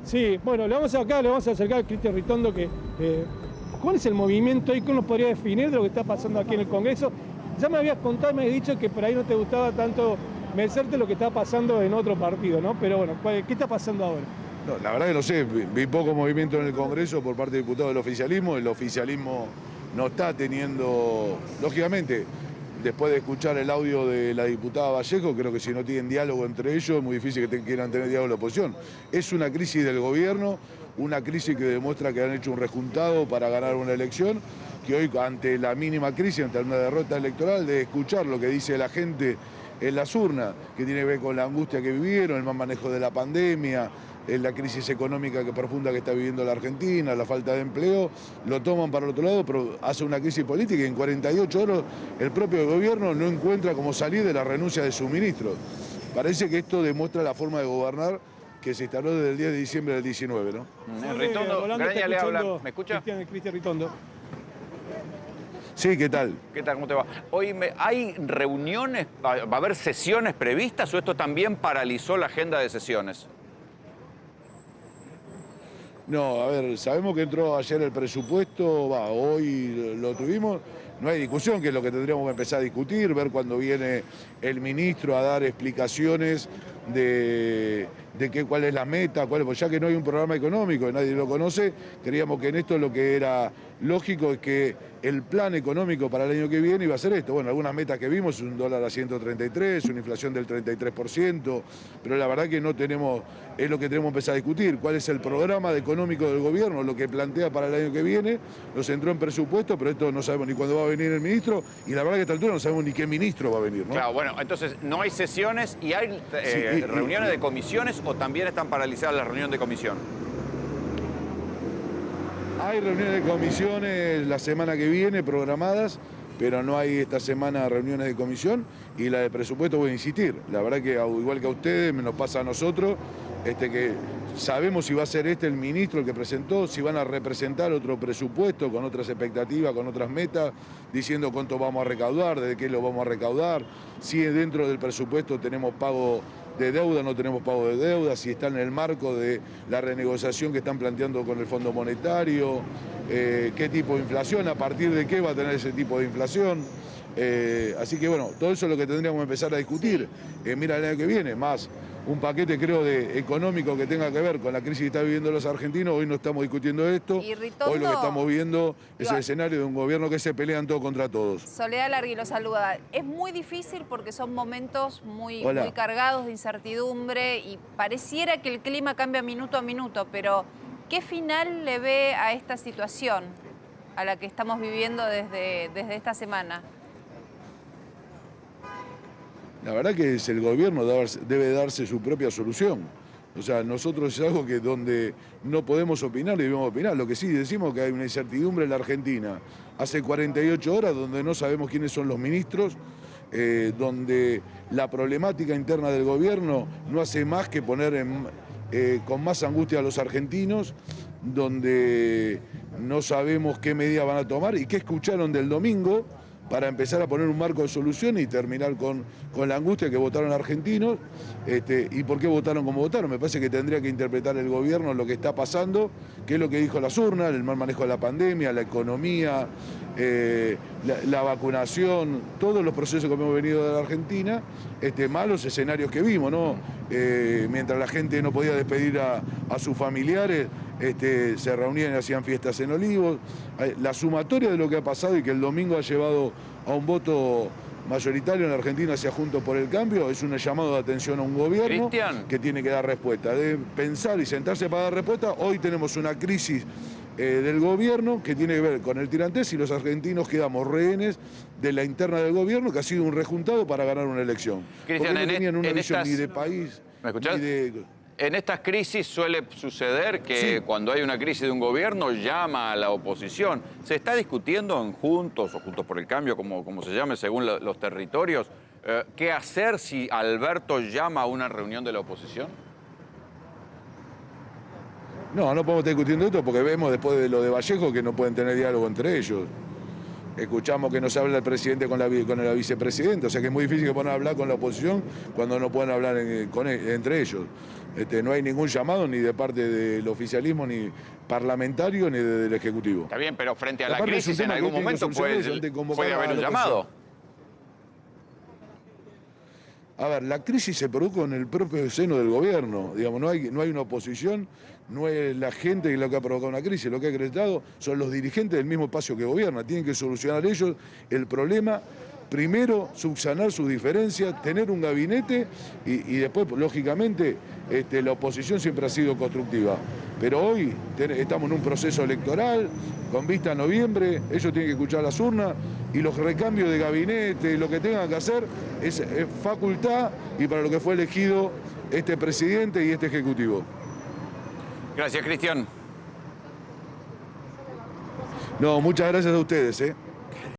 Sí, bueno, le vamos a acercar a Cristian Ritondo que ¿cuál es el movimiento y cómo nos podría definir de lo que está pasando aquí en el Congreso? Ya me habías contado, me habías dicho que por ahí no te gustaba tanto merecerte lo que está pasando en otro partido, ¿no? Pero bueno, ¿qué está pasando ahora? No, la verdad que no sé, vi poco movimiento en el Congreso por parte de diputados del oficialismo. El oficialismo no está teniendo, lógicamente, después de escuchar el audio de la diputada Vallejo, creo que si no tienen diálogo entre ellos, es muy difícil que quieran tener diálogo en la oposición. Es una crisis del gobierno, una crisis que demuestra que han hecho un rejuntado para ganar una elección, que hoy ante la mínima crisis, ante una derrota electoral, de escuchar lo que dice la gente en las urnas, que tiene que ver con la angustia que vivieron, el mal manejo de la pandemia, la crisis económica profunda que está viviendo la Argentina, la falta de empleo, lo toman para el otro lado, pero hace una crisis política y en 48 horas el propio gobierno no encuentra cómo salir de la renuncia de sus ministros. Parece que esto demuestra la forma de gobernar que se instaló desde el 10 de diciembre del 19, ¿no? Ritondo, Graña le habla. ¿Me escucha? Cristian Ritondo. Sí, ¿qué tal? ¿Qué tal? ¿Cómo te va? Hoy ¿hay reuniones, va a haber sesiones previstas o esto también paralizó la agenda de sesiones? No, a ver, sabemos que entró ayer el presupuesto, hoy lo tuvimos, no hay discusión, que es lo que tendríamos que empezar a discutir, ver cuándo viene el ministro a dar explicaciones de cuál es la meta, pues ya que no hay un programa económico, nadie lo conoce, creíamos que en esto lo que era lógico es que el plan económico para el año que viene iba a ser esto. Bueno, algunas metas que vimos, un dólar a 133, una inflación del 33%, pero la verdad que no tenemos, es lo que tenemos que empezar a discutir, cuál es el programa económico del gobierno, lo que plantea para el año que viene, nos entró en presupuesto, pero esto no sabemos ni cuándo va a venir el ministro, y la verdad que a esta altura no sabemos ni qué ministro va a venir, ¿no? Claro, bueno, entonces no hay sesiones y hay reuniones de comisiones o también están paralizadas las reuniones de comisión. Hay reuniones de comisiones la semana que viene programadas, pero no hay esta semana reuniones de comisión, y la de presupuesto voy a insistir. La verdad que igual que a ustedes, nos pasa a nosotros, que sabemos si va a ser el ministro el que presentó, si van a representar otro presupuesto con otras expectativas, con otras metas, diciendo cuánto vamos a recaudar, de qué lo vamos a recaudar, si dentro del presupuesto tenemos pago de deuda, no tenemos pago de deuda, si está en el marco de la renegociación que están planteando con el Fondo Monetario, qué tipo de inflación, a partir de qué va a tener ese tipo de inflación. Así que bueno, todo eso es lo que tendríamos que empezar a discutir. Mira el año que viene, más un paquete creo económico que tenga que ver con la crisis que están viviendo los argentinos. Hoy no estamos discutiendo esto, hoy lo que estamos viendo es el escenario de un gobierno que se pelean todos contra todos. Soledad Largui lo saluda. Es muy difícil porque son momentos muy cargados de incertidumbre y pareciera que el clima cambia minuto a minuto, pero ¿qué final le ve a esta situación a la que estamos viviendo desde esta semana? La verdad que es el gobierno debe darse su propia solución. O sea, nosotros es algo que donde no podemos opinar, debemos opinar. Lo que sí decimos que hay una incertidumbre en la Argentina. Hace 48 horas donde no sabemos quiénes son los ministros, donde la problemática interna del gobierno no hace más que poner con más angustia a los argentinos, donde no sabemos qué medidas van a tomar y qué escucharon del domingo, para empezar a poner un marco de solución y terminar con la angustia que votaron argentinos, y por qué votaron como votaron. Me parece que tendría que interpretar el gobierno lo que está pasando, qué es lo que dijo las urnas, el mal manejo de la pandemia, la economía, la vacunación, todos los procesos que hemos venido de la Argentina, malos escenarios que vimos, ¿no? Mientras la gente no podía despedir a sus familiares, se reunían y hacían fiestas en Olivos. La sumatoria de lo que ha pasado y que el domingo ha llevado a un voto mayoritario en la Argentina hacia Juntos por el Cambio es un llamado de atención a un gobierno que tiene que dar respuesta. De pensar y sentarse para dar respuesta, hoy tenemos una crisis del gobierno que tiene que ver con el tirantés y los argentinos quedamos rehenes de la interna del gobierno, que ha sido un rejuntado para ganar una elección. Cristian, porque no tenían una visión ni de país, ¿me escuchás? ni de... En estas crisis suele suceder que cuando hay una crisis de un gobierno llama a la oposición. ¿Se está discutiendo en Juntos o Juntos por el Cambio, como se llame según los territorios, qué hacer si Alberto llama a una reunión de la oposición? No podemos estar discutiendo esto porque vemos después de lo de Vallejo que no pueden tener diálogo entre ellos. escuchamos que nos habla el presidente con la vicepresidenta, o sea que es muy difícil que puedan hablar con la oposición cuando no pueden hablar entre ellos. No hay ningún llamado ni de parte del oficialismo, ni parlamentario, ni del Ejecutivo. Está bien, pero frente a la Aparte, crisis en algún momento puede haber un llamado. A ver, la crisis se produjo en el propio seno del gobierno, digamos, no hay una oposición, no es la gente que es lo que ha provocado una crisis, lo que ha acreditado son los dirigentes del mismo espacio que gobierna, tienen que solucionar ellos el problema, primero subsanar sus diferencias, tener un gabinete y después, lógicamente, la oposición siempre ha sido constructiva. Pero hoy estamos en un proceso electoral, con vista a noviembre, ellos tienen que escuchar las urnas y los recambios de gabinete, lo que tengan que hacer es facultad y para lo que fue elegido este presidente y este ejecutivo. Gracias, Cristian. No, muchas gracias a ustedes.